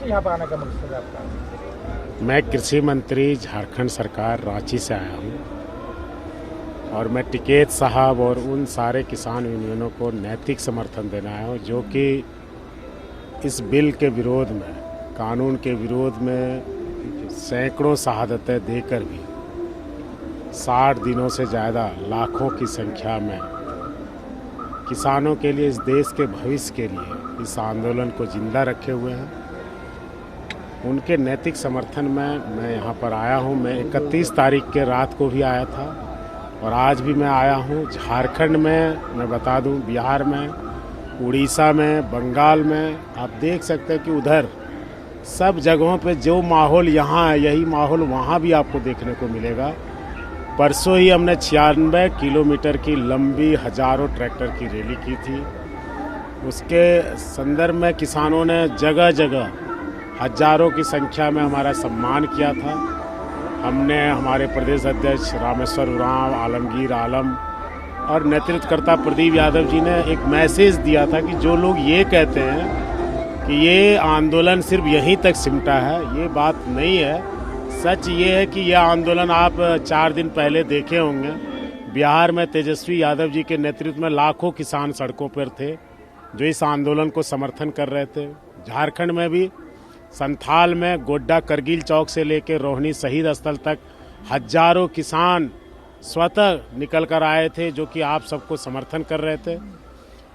यहाँ पर आने का मकसद है आपका? मैं कृषि मंत्री झारखंड सरकार रांची से आया हूँ और मैं टिकैत साहब और उन सारे किसान यूनियनों को नैतिक समर्थन देना आया हूँ जो कि इस बिल के विरोध में, कानून के विरोध में सैकड़ों शहादतें देकर भी 60 दिनों से ज़्यादा लाखों की संख्या में किसानों के लिए, इस देश के भविष्य के लिए इस आंदोलन को जिंदा रखे हुए हैं। उनके नैतिक समर्थन में मैं यहाँ पर आया हूँ। मैं 31 तारीख के रात को भी आया था और आज भी मैं आया हूँ। झारखंड में, मैं बता दूँ, बिहार में, उड़ीसा में, बंगाल में, आप देख सकते हैं कि उधर सब जगहों पे जो माहौल यहाँ है यही माहौल वहाँ भी आपको देखने को मिलेगा। परसों ही हमने 96 किलोमीटर की लंबी हजारों ट्रैक्टर की रैली की थी। उसके संदर्भ में किसानों ने जगह जगह हजारों की संख्या में हमारा सम्मान किया था। हमने हमारे प्रदेश अध्यक्ष रामेश्वर उरांव, आलमगीर आलम और नेतृत्वकर्ता प्रदीप यादव जी ने एक मैसेज दिया था कि जो लोग ये कहते हैं कि ये आंदोलन सिर्फ यहीं तक सिमटा है, ये बात नहीं है। सच ये है कि यह आंदोलन आप 4 दिन पहले देखे होंगे। बिहार में तेजस्वी यादव जी के नेतृत्व में लाखों किसान सड़कों पर थे जो इस आंदोलन को समर्थन कर रहे थे। झारखंड में भी संथाल में गोड्डा करगिल चौक से लेकर रोहिणी शहीद स्थल तक हजारों किसान स्वतः निकल कर आए थे जो कि आप सबको समर्थन कर रहे थे।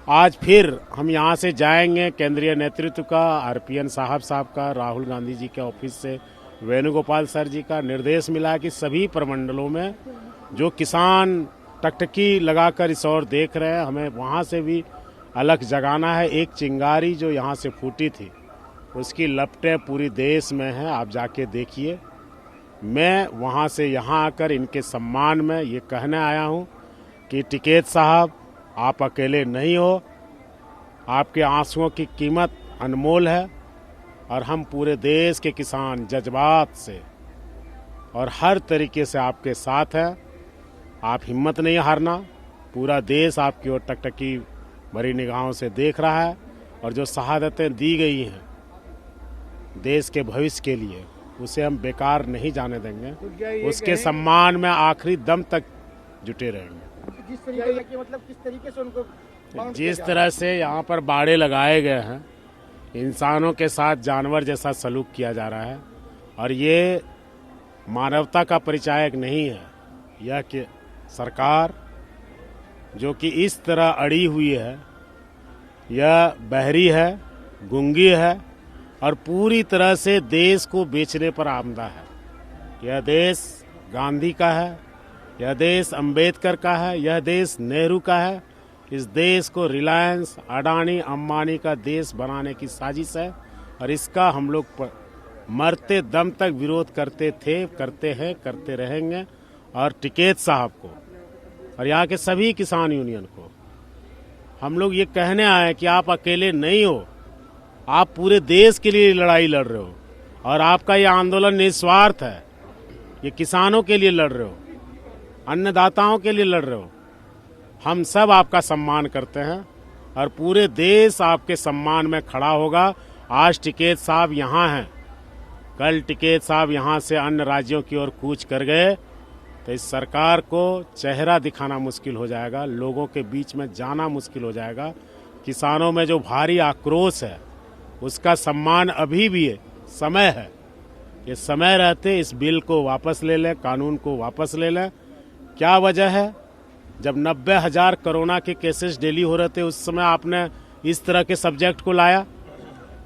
आज फिर हम यहाँ से जाएंगे। केंद्रीय नेतृत्व का, आरपीएन साहब का, राहुल गांधी जी के ऑफिस से वेणुगोपाल सर जी का निर्देश मिला कि सभी प्रमंडलों में जो किसान टकटकी लगाकर इस ओर देख रहे हैं, हमें वहाँ से भी अलग जगाना है। एक चिंगारी जो यहाँ से फूटी थी उसकी लपटें पूरी देश में हैं, आप जाके देखिए। मैं वहाँ से यहाँ आकर इनके सम्मान में ये कहने आया हूँ कि टिकैत साहब, आप अकेले नहीं हो, आपके आंसुओं की कीमत अनमोल है और हम पूरे देश के किसान जज्बात से और हर तरीके से आपके साथ हैं। आप हिम्मत नहीं हारना। पूरा देश आपकी ओर टकटकी भरी निगाहों से देख रहा है और जो शहादतें दी गई हैं देश के भविष्य के लिए, उसे हम बेकार नहीं जाने देंगे। उसके सम्मान में आखिरी दम तक जुटे रहेंगे। जिस तरह से यहाँ पर बाड़े लगाए गए हैं, इंसानों के साथ जानवर जैसा सलूक किया जा रहा है और ये मानवता का परिचायक नहीं है। यह कि सरकार जो कि इस तरह अड़ी हुई है, यह बहरी है, गूंगी है और पूरी तरह से देश को बेचने पर आमदा है। यह देश गांधी का है, यह देश अंबेडकर का है, यह देश नेहरू का है। इस देश को रिलायंस, अडानी, अंबानी का देश बनाने की साजिश है और इसका हम लोग मरते दम तक विरोध करते थे, करते हैं, करते रहेंगे। और टिकैत साहब को और यहाँ के सभी किसान यूनियन को हम लोग ये कहने आए कि आप अकेले नहीं हो, आप पूरे देश के लिए लड़ाई लड़ रहे हो और आपका ये आंदोलन निस्वार्थ है। ये किसानों के लिए लड़ रहे हो, अन्नदाताओं के लिए लड़ रहे हो। हम सब आपका सम्मान करते हैं और पूरे देश आपके सम्मान में खड़ा होगा। आज टिकैत साहब यहाँ हैं, कल टिकैत साहब यहाँ से अन्य राज्यों की ओर कूच कर गए तो इस सरकार को चेहरा दिखाना मुश्किल हो जाएगा, लोगों के बीच में जाना मुश्किल हो जाएगा। किसानों में जो भारी आक्रोश है उसका सम्मान अभी भी है, समय है। ये समय रहते इस बिल को वापस ले लें, कानून को वापस ले लें। क्या वजह है? जब 90,000 कोरोना के केसेस डेली हो रहे थे उस समय आपने इस तरह के सब्जेक्ट को लाया?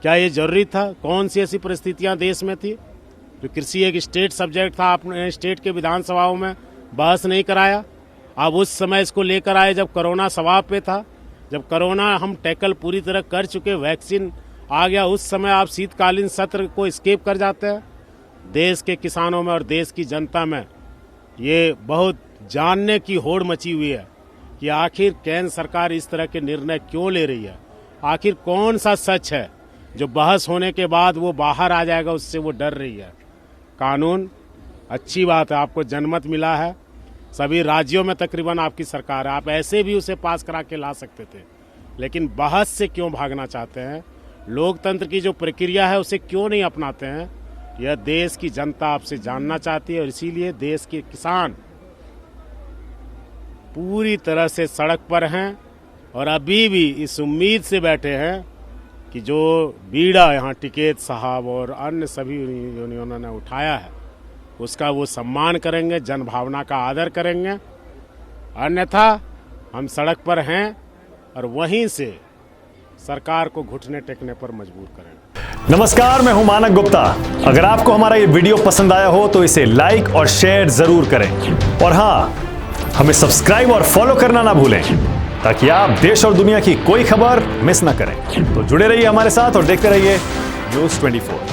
क्या ये जरूरी था? कौन सी ऐसी परिस्थितियां देश में थी? तो कृषि एक स्टेट सब्जेक्ट था, आपने स्टेट के विधानसभाओं में बहस नहीं कराया। आप उस समय इसको लेकर आए जब कोरोना सवाब पे था, जब कोरोना हम टैकल पूरी तरह कर चुके, वैक्सीन आ गया, उस समय आप शीतकालीन सत्र को स्किप कर जाते हैं। देश के किसानों में और देश की जनता में ये बहुत जानने की होड़ मची हुई है कि आखिर केंद्र सरकार इस तरह के निर्णय क्यों ले रही है। आखिर कौन सा सच है जो बहस होने के बाद वो बाहर आ जाएगा, उससे वो डर रही है। कानून अच्छी बात है, आपको जनमत मिला है, सभी राज्यों में तकरीबन आपकी सरकार है, आप ऐसे भी उसे पास करा के ला सकते थे, लेकिन बहस से क्यों भागना चाहते हैं? लोकतंत्र की जो प्रक्रिया है उसे क्यों नहीं अपनाते हैं, यह देश की जनता आपसे जानना चाहती है। और इसीलिए देश के किसान पूरी तरह से सड़क पर हैं और अभी भी इस उम्मीद से बैठे हैं कि जो बीड़ा यहाँ टिकैत साहब और अन्य सभी यूनियनों ने उठाया है उसका वो सम्मान करेंगे, जनभावना का आदर करेंगे। अन्यथा हम सड़क पर हैं और वहीं से सरकार को घुटने टेकने पर मजबूर करेंगे। नमस्कार, मैं हूं मानक गुप्ता। अगर आपको हमारा ये वीडियो पसंद आया हो तो इसे लाइक और शेयर जरूर करें और हाँ, हमें सब्सक्राइब और फॉलो करना ना भूलें ताकि आप देश और दुनिया की कोई खबर मिस ना करें। तो जुड़े रहिए हमारे साथ और देखते रहिए न्यूज़ 24।